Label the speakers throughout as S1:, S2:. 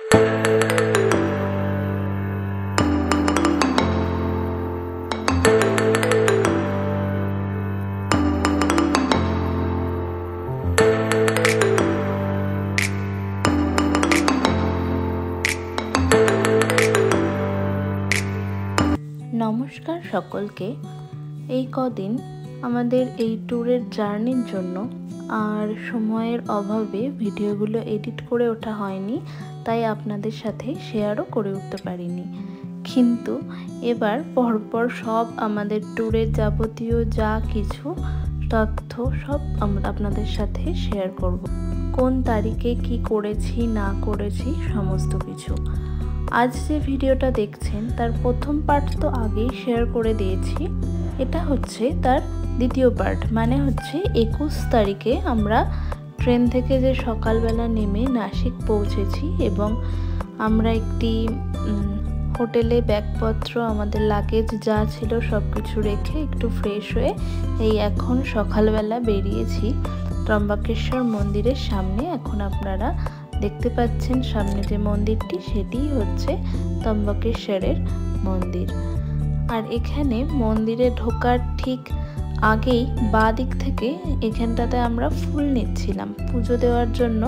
S1: নমস্কার সকলকে। এই কদিন আমাদের এই ট্যুরের জার্নির জন্য আর সময়ের অভাবে ভিডিওগুলো এডিট করে ওঠা হয়নি, তাই আপনাদের সাথে শেয়ারও করে উঠতে পারিনি। কিন্তু এবার পরপর সব আমাদের ট্যুরের যাবতীয় যা কিছু তথ্য সব আপনাদের সাথে শেয়ার করব। কোন তারিখে কি করেছি না করেছি সমস্ত কিছু। আজ যে ভিডিওটা দেখছেন তার প্রথম পার্ট তো আগেই শেয়ার করে দিয়েছি, এটা হচ্ছে তার দ্বিতীয় পার্ট। মানে হচ্ছে 21 তারিখে আমরা ট্রেন থেকে যে সকালবেলা নেমে নাসিক পৌঁছেছি এবং আমরা একটি হোটেলে ব্যাগপত্র আমাদের লাগেজ যা ছিল সব কিছু রেখে একটু ফ্রেশ হয়ে এই এখন সকালবেলা বেরিয়েছি ত্রম্বকেশ্বর মন্দিরের সামনে। এখন আপনারা দেখতে পাচ্ছেন সামনে যে মন্দিরটি, সেটিই হচ্ছে ত্রম্বকেশ্বরের মন্দির। আর এখানে মন্দিরে ঢোকার ঠিক আগেই বাঁ দিক থেকে এখানটাতে আমরা ফুল নিচ্ছিলাম পুজো দেওয়ার জন্য।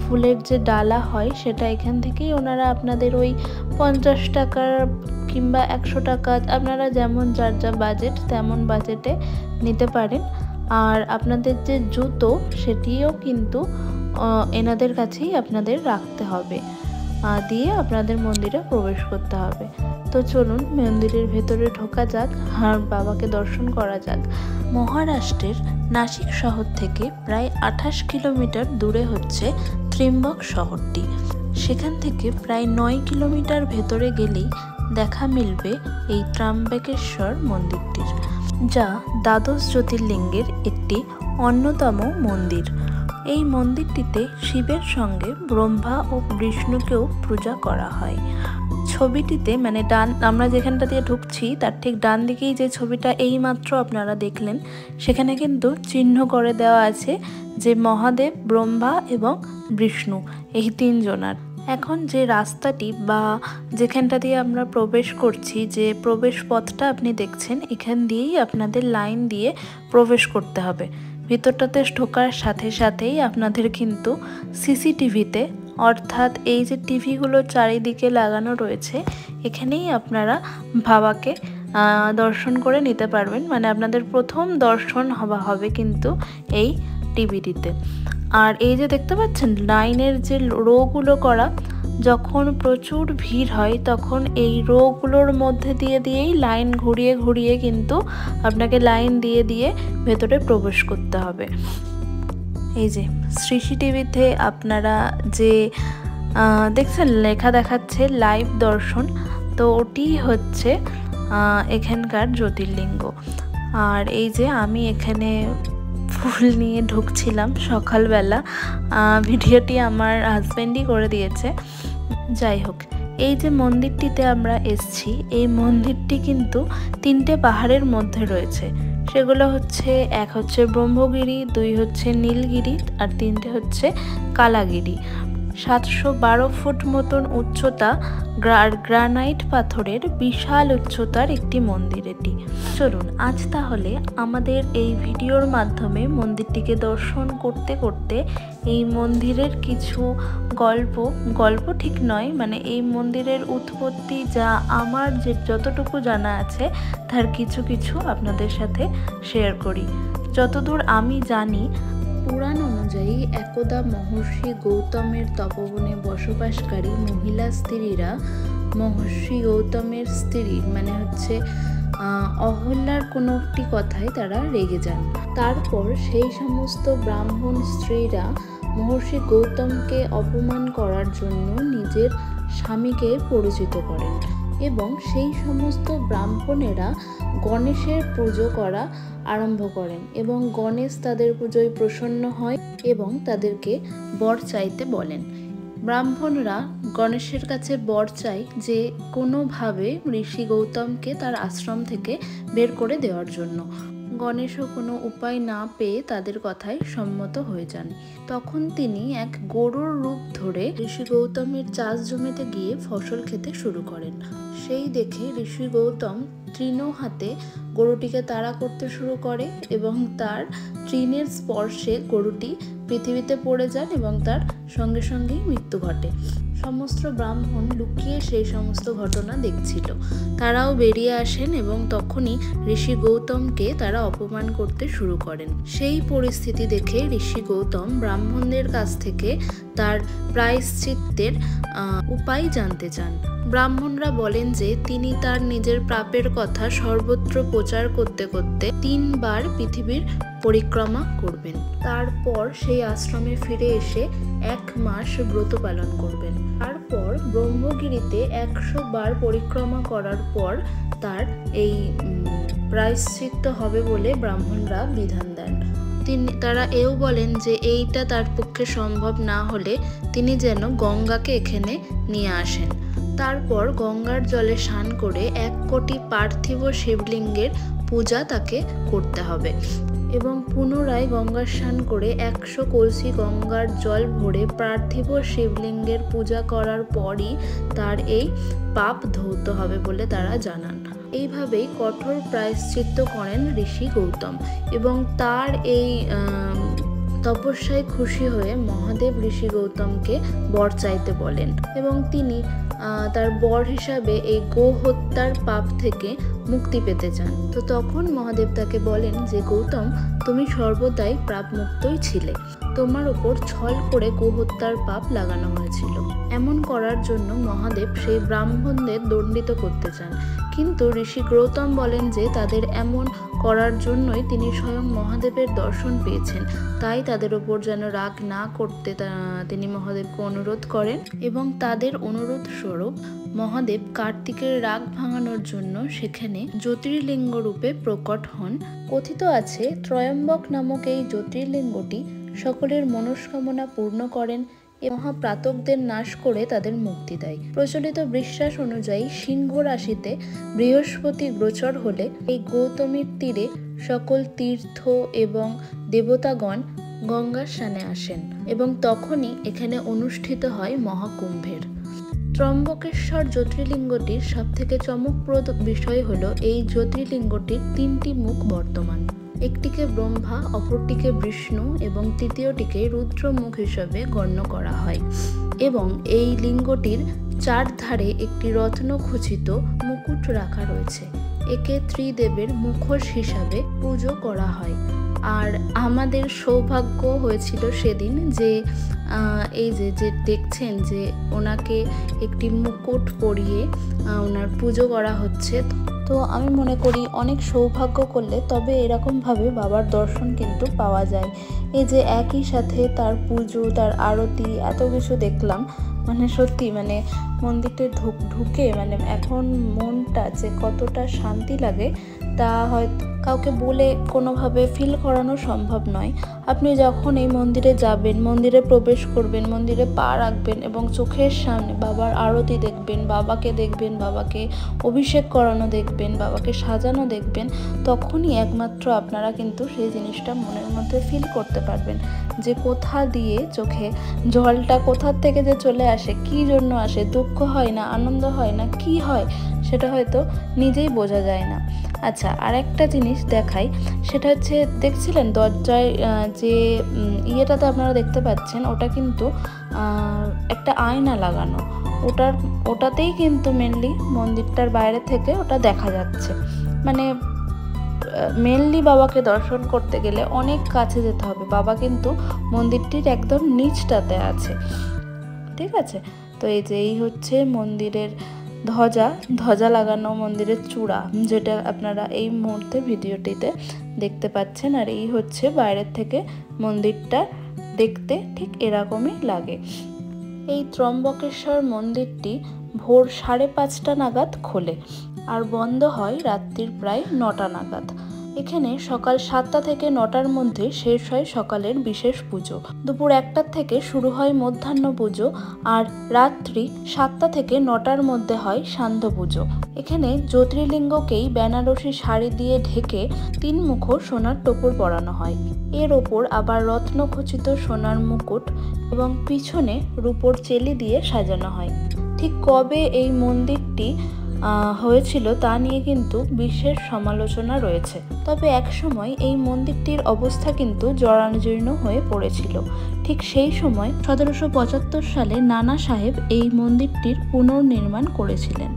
S1: ফুলের যে ডালা হয় সেটা এখান থেকেই ওনারা আপনাদের ওই 50 টাকার কিংবা 100 টাকা, আপনারা যেমন যার যা বাজেট তেমন বাজেটে নিতে পারেন। আর আপনাদের যে জুতো সেটিও কিন্তু এনাদের কাছেই আপনাদের রাখতে হবে, দিয়ে আপনাদের মন্দিরে প্রবেশ করতে হবে। তো চলুন মন্দিরের ভেতরে ঢোকা যাক আর বাবাকে দর্শন করা যাক। মহারাষ্ট্রের নাসিক শহর থেকে প্রায় 28 কিলোমিটার দূরে হচ্ছে ত্রিম্বক শহরটি। সেখান থেকে প্রায় 9 কিলোমিটার ভেতরে গেলেই দেখা মিলবে এই ত্রম্বকেশ্বর মন্দিরটির, যা দ্বাদশ জ্যোতির্লিঙ্গের একটি অন্যতম মন্দির। এই মন্দিরটিতে শিবের সঙ্গে ব্রহ্মা ও বিষ্ণুকেও পূজা করা হয়। ছবিটিতে মানে আমরা যেখানটা দিয়ে ঢুকছি তার ঠিক ডান দিকেই যে ছবিটা এইমাত্র আপনারা দেখলেন, সেখানে কিন্তু চিহ্ন করে দেওয়া আছে যে মহাদেব, ব্রহ্মা এবং বিষ্ণু এই তিনজনার। এখন যে রাস্তাটি বা যেখানটা দিয়ে আমরা প্রবেশ করছি, যে প্রবেশ পথটা আপনি দেখছেন, এখান দিয়েই আপনাদের লাইন দিয়ে প্রবেশ করতে হবে। ভিতরটাতে ঢোকার সাথে সাথেই আপনাদের কিন্তু সিসিটিভিতে, অর্থাৎ এই যে টিভিগুলো চারিদিকে লাগানো রয়েছে, এখানেই আপনারা বাবাকে দর্শন করে নিতে পারবেন। মানে আপনাদের প্রথম দর্শন হবে কিন্তু এই টিভিটিতে। আর এই যে দেখতে পাচ্ছেন লাইনের যে রোগুলো করা, যখন প্রচুর ভিড় হয় তখন এই রোগুলোর মধ্যে দিয়েই লাইন ঘুরিয়ে ঘুরিয়ে কিন্তু আপনাকে লাইন দিয়ে ভেতরে প্রবেশ করতে হবে। এই যে সিসিটিভিতে আপনারা যে দেখছেন লেখা দেখাচ্ছে লাইভ দর্শন, তো ওটি হচ্ছে এখানকার জ্যোতির্লিঙ্গ। আর এই যে আমি এখানে ফুল নিয়ে ঢুকছিলাম সকালবেলা, ভিডিওটি আমার হাজব্যান্ডই করে দিয়েছে। যাই হোক, এই যে মন্দিরটিতে আমরা এসছি, এই মন্দিরটি কিন্তু 3টে পাহাড়ের মধ্যে রয়েছে। সেগুলো হচ্ছে, এক হচ্ছে ব্রহ্মগিরি, 2 হচ্ছে নীলগিরি আর 3টে হচ্ছে কালাগিরি। 712 ফুট মতন উচ্চতা, গ্রানাইট পাথরের বিশাল উচ্চতার একটি মন্দির এটি। চলুন আজ তাহলে আমাদের এই ভিডিওর মাধ্যমে মন্দিরটিকে দর্শন করতে করতে এই মন্দিরের কিছু গল্প ঠিক নয়, মানে এই মন্দিরের উৎপত্তি যা আমার যতটুকু জানা আছে তার কিছু আপনাদের সাথে শেয়ার করি। যতদূর আমি জানি, পুরাণ অনুযায়ী একদা মহর্ষি গৌতমের তপবনে বসবাসকারী মহিলা স্ত্রীরা মহর্ষি গৌতমের স্ত্রী মানে হচ্ছে অহল্যার কোনো একটি কথায় তারা রেগে যান। তারপর সেই সমস্ত ব্রাহ্মণ স্ত্রীরা মহর্ষি গৌতমকে অপমান করার জন্য নিজের স্বামীকে পরিচিত করেন এবং সেই সমস্ত ব্রাহ্মণেরা গণেশের পুজো করা আরম্ভ করেন এবং গণেশ তাদের পুজোয় প্রসন্ন হয় এবং তাদেরকে বর চাইতে বলেন। ব্রাহ্মণরা গণেশের কাছে বর চায় যে কোনোভাবে ঋষি গৌতমকে তার আশ্রম থেকে বের করে দেওয়ার জন্য। গণেশও কোনো উপায় না পেয়ে তাদের কথায় সম্মত হয়ে যান। তখন তিনি এক গরুর রূপ ধরে ঋষি গৌতমের চাষ জমিতে গিয়ে ফসল খেতে শুরু করেন। সেই দেখে ঋষি গৌতম তৃণ হাতে গরুটিকে তাড়া করতে শুরু করে এবং তার তৃণের স্পর্শে গরুটি পৃথিবীতে পড়ে যান এবং তার সঙ্গে সঙ্গেই মৃত্যু ঘটে। সমস্ত ব্রাহ্মণ লুকিয়ে সেই সমস্ত ঘটনা দেখছিল। তারাও বেরিয়ে আসেন এবং তখনই ঋষি গৌতমকে তারা অপমান করতে শুরু করেন। সেই পরিস্থিতি দেখে ঋষি গৌতম ব্রাহ্মণদের কাছ থেকে তার প্রায়শ্চিত্তের উপায় জানতে চান। ব্রাহ্মণরা বলেন যে তিনি তার নিজের পাপের কথা সর্বত্র প্রচার করতে করতে 3 বার পৃথিবীর পরিক্রমা করবেন। তারপর সেই আশ্রমে ফিরে এসে 1 মাস ব্রত পালন করবেন। তারপর ব্রহ্মগিরিতে 100 বার পরিক্রমা করার পর তার এই প্রায়শ্চিত্ত হবে বলে ব্রাহ্মণরা বিধান দেন। তারা এও বলেন যে এইটা তার পক্ষে সম্ভব না হলে তিনি যেন গঙ্গাকে এখানে নিয়ে আসেন। তারপর গঙ্গার জলে স্নান করে 1 কোটি পার্থিব শিবলিঙ্গের পূজা তাকে করতে হবে এবং পুনরায় গঙ্গা স্নান করে 100 কলসি গঙ্গার জল ভরে পার্থিব শিবলিঙ্গের পূজা করার পরই তার এই পাপ ধৌত হবে বলে তারা জানান। এইভাবেই কঠোর প্রায়শ্চিত্ত করেন ঋষি গৌতম এবং তার এই তপস্যায় খুশি হয়ে মহাদেব ঋষি গৌতমকে বর চাইতে বলেন এবং তিনি তার বর হিসাবে এই গো হত্যার পাপ থেকে মুক্তি পেতে চান। তো তখন মহাদেব তাকে বলেন যে গৌতম, তুমি সর্বদাই পাপ মুক্তই ছিলে, তোমার ওপর ছল করে গো হত্যার পাপ লাগানো হয়েছিল। এমন করার জন্য মহাদেব সেই ব্রাহ্মণদের দণ্ডিত করতে চান, কিন্তু ঋষি গৌতম বলেন যে তাদের এমন করার জন্যই তিনি স্বয়ং মহাদেবের দর্শন পেয়েছেন, তাই তাদের ওপর যেন রাগ না করতে তিনি মহাদেবকে অনুরোধ করেন এবং তাদের অনুরোধ স্বরূপ মহাদেব কার্তিকের রাগ ভাঙানোর জন্য সেখানে জ্যোতির্লিঙ্গ রূপে প্রকট হন। কথিত আছে ত্রয়ম্বক নামক এই জ্যোতির্লিঙ্গটি সকলের মনস্কামনা পূর্ণ করেন এবং মহাপ্রাতকদের নাশ করে তাদের মুক্তি দেয়। প্রচলিত বিশ্বাস অনুযায়ী সিংহ রাশিতে বৃহস্পতি গোচর হলে এই গৌতমীর তীরে সকল তীর্থ এবং দেবতাগণ গঙ্গার স্নানে আসেন এবং তখনই এখানে অনুষ্ঠিত হয় মহাকুম্ভের। ত্রম্বকেশ্বর জ্যোতির্লিঙ্গটির সবথেকে চমকপ্রদ বিষয় হলো এই জ্যোতির্লিঙ্গটির 3টি মুখ বর্তমান। একটিকে ব্রহ্মা, অপরটিকে বিষ্ণু এবং তৃতীয়টিকে রুদ্র মুখ হিসেবে গণ্য করা হয় এবং এই লিঙ্গটির 4 ধারে একটি রত্নখচিত মুকুট রাখা রয়েছে। একে ত্রিদেবের মুখোশ হিসাবে পুজো করা হয়। আর আমাদের সৌভাগ্য হয়েছিল সেদিন যে এই যে দেখছেন যে ওনাকে একটি মুকুট পরিয়ে ওনার পুজো করা হচ্ছে। তো আমি মনে করি অনেক সৌভাগ্য করলে তবে এরকমভাবে বাবার দর্শন কিন্তু পাওয়া যায়। এই যে একই সাথে তার পুজো, তার আরতি, এত কিছু দেখলাম, মানে সত্যি মানে মন্দিরটা ঢুকে মানে এখন মনটা যে কতটা শান্তি লাগে তা হয়তো কাউকে বলে কোনোভাবে ফিল করানো সম্ভব নয়। আপনি যখন এই মন্দিরে যাবেন, মন্দিরে প্রবেশ করবেন, মন্দিরে পা রাখবেন এবং চোখের সামনে বাবার আরতি দেখবেন, বাবাকে দেখবেন, বাবাকে অভিষেক করানো দেখবেন, বাবাকে সাজানো দেখবেন, তখনই একমাত্র আপনারা কিন্তু সেই জিনিসটা মনের মধ্যে ফিল করতে পারবেন যে কোথা দিয়ে চোখে জলটা কোথার থেকে যে চলে আসে, কী জন্য আসে, দুঃখ হয় না আনন্দ হয় না কি হয় সেটা হয়তো নিজেই বোঝা যায় না। আচ্ছা, আর একটা জিনিস দেখাই, সেটা হচ্ছে দেখছিলেন দরজায় যে ইয়েটাতে আপনারা দেখতে পাচ্ছেন ওটা কিন্তু একটা আয়না লাগানো, ওটাতেই কিন্তু মেনলি মন্দিরটার বাইরে থেকে ওটা দেখা যাচ্ছে। মানে মেনলি বাবাকে দর্শন করতে গেলে অনেক কাছে যেতে হবে, বাবা কিন্তু মন্দিরটির একদম নিচটাতে আছে, ঠিক আছে। তো এই হচ্ছে মন্দিরের ধ্বজা লাগানো মন্দিরের চূড়া, যেটা আপনারা এই মুহূর্তে ভিডিওটিতে দেখতে পাচ্ছেন। আর এই হচ্ছে বাইরের থেকে মন্দিরটা দেখতে ঠিক এরকমই লাগে। এই ত্রম্বকেশ্বর মন্দিরটি ভোর 5:30 নাগাদ খোলে আর বন্ধ হয় রাত্রির প্রায় 9টা নাগাদ। এখানে সকাল 7টা থেকে 9টার মধ্যে শেষ হয় সকালের বিশেষ পুজো। দুপুর 1টার থেকে শুরু হয় মধ্যাহ্ন পুজো, আর রাত্রি 7টা থেকে 9টার মধ্যে হয় সান্ধ্য পুজো। এখানে জ্যোতির্লিঙ্গকেই বেনারসি শাড়ি দিয়ে ঢেকে 3 মুখ সোনার টোপর পরানো হয়। এর ওপর আবার রত্নখচিত সোনার মুকুট এবং পিছনে রূপোর চেলি দিয়ে সাজানো হয়। ঠিক কবে এই মন্দিরটি হয়েছিল তা নিয়ে কিন্তু বিশেষ সমালোচনা রয়েছে। তবে একসময় এই মন্দিরটির অবস্থা কিন্তু জরাজীর্ণ হয়ে পড়েছিল। ঠিক সেই সময় 1775 সালে নানা সাহেব এই মন্দিরটির পুনর্নির্মাণ করেছিলেন।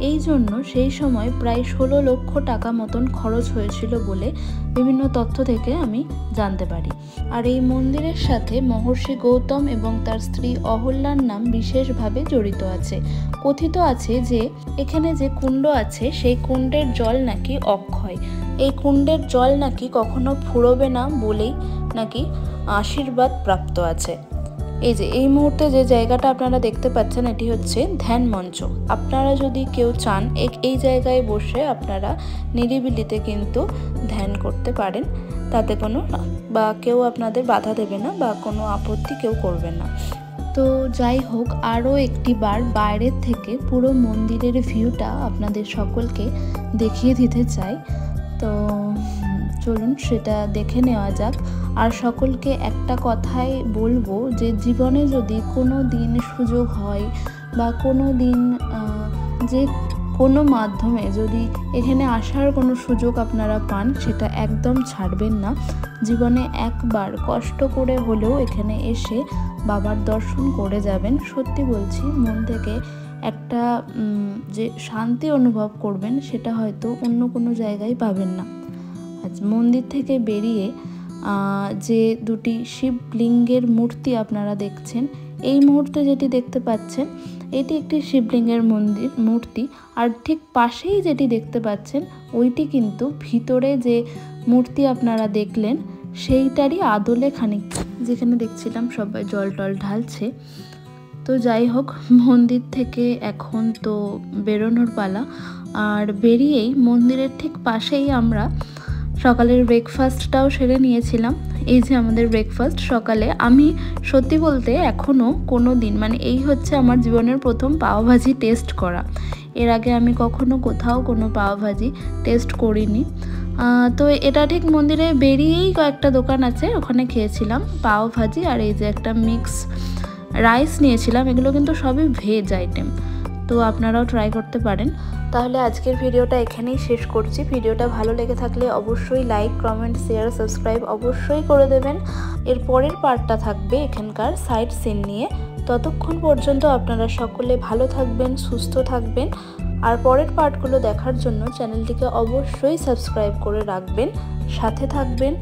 S1: এই জন্য সেই সময় প্রায় 16 লক্ষ টাকা মতন খরচ হয়েছিল বলে বিভিন্ন তথ্য থেকে আমি জানতে পারি। আর এই মন্দিরের সাথে মহর্ষি গৌতম এবং তার স্ত্রী অহল্যার নাম বিশেষভাবে জড়িত আছে। কথিত আছে যে এখানে যে কুণ্ড আছে সেই কুণ্ডের জল নাকি অক্ষয়। এই কুণ্ডের জল নাকি কখনো ফুরোবে না বলেই নাকি আশীর্বাদ প্রাপ্ত আছে। এই মুহূর্তে যে জায়গাটা আপনারা দেখতে পাচ্ছেন এটি হচ্ছে ধ্যান মঞ্চ। আপনারা যদি কেউ চান এই জায়গায় বসে আপনারা নিরিবিলিতে কিন্তু ধ্যান করতে পারেন, তাতে কোনো বা কেউ আপনাদের বাধা দেবে না বা কোনো আপত্তি কেউ করবে না। তো যাই হোক, আরও একটি বার বাইরের থেকে পুরো মন্দিরের ভিউটা আপনাদের সকলকে দেখিয়ে দিতে চাই। তো চলুন সেটা দেখে নেওয়া যাক। আর সকলকে একটা কথাই বলবো যে জীবনে যদি কোনো দিন সুযোগ হয় বা কোনো দিন যে কোনো মাধ্যমে যদি এখানে আসার কোনো সুযোগ আপনারা পান, সেটা একদম ছাড়বেন না। জীবনে একবার কষ্ট করে হলেও এখানে এসে বাবার দর্শন করে যাবেন। সত্যি বলছি, মন থেকে একটা যে শান্তি অনুভব করবেন সেটা হয়তো অন্য কোনো জায়গায় পাবেন না। আজ মন্দির থেকে বেরিয়ে যে দুটি শিবলিঙ্গের মূর্তি আপনারা দেখছেন, এই মুহূর্তে যেটি দেখতে পাচ্ছেন এটি একটি শিবলিঙ্গের মূর্তি। আর ঠিক পাশেই যেটি দেখতে পাচ্ছেন ওইটি কিন্তু ভিতরে যে মূর্তি আপনারা দেখলেন সেইটারই আদলে খানিকটা, যেখানে দেখছিলাম সবাই জল টল ঢালছে। তো যাই হোক, মন্দির থেকে এখন তো বেরোনোর পালা। আর বেরিয়েই মন্দিরের ঠিক পাশেই আমরা সকালের ব্রেকফাস্টটাও সেরে নিয়েছিলাম। এই যে আমাদের ব্রেকফাস্ট সকালে, আমি সত্যি বলতে এখনও কোনো দিন এই হচ্ছে আমার জীবনের প্রথম পাওভাজি টেস্ট করা। এর আগে আমি কখনো কোথাও কোনো পাওভাজি টেস্ট করিনি। তো এটা ঠিক মন্দিরে বেরিয়েই কয়েকটা দোকান আছে, ওখানে খেয়েছিলাম পাওভাজি। আর এই যে একটা মিক্স রাইস নিয়েছিলাম, এগুলো কিন্তু সবই ভেজ আইটেম, তো আপনারাও ট্রাই করতে পারেন। তাহলে আজকের ভিডিওটা এখানেই শেষ করছি। ভিডিওটা ভালো লেগে থাকলে অবশ্যই লাইক, কমেন্ট, শেয়ার, সাবস্ক্রাইব অবশ্যই করে দেবেন। এর পরের পার্টটা থাকবে এখানকার সাইট সিন নিয়ে। ততক্ষণ পর্যন্ত আপনারা সকলে ভালো থাকবেন, সুস্থ থাকবেন। আর পরের পার্টগুলো দেখার জন্য চ্যানেলটিকে অবশ্যই সাবস্ক্রাইব করে রাখবেন, সাথে থাকবেন।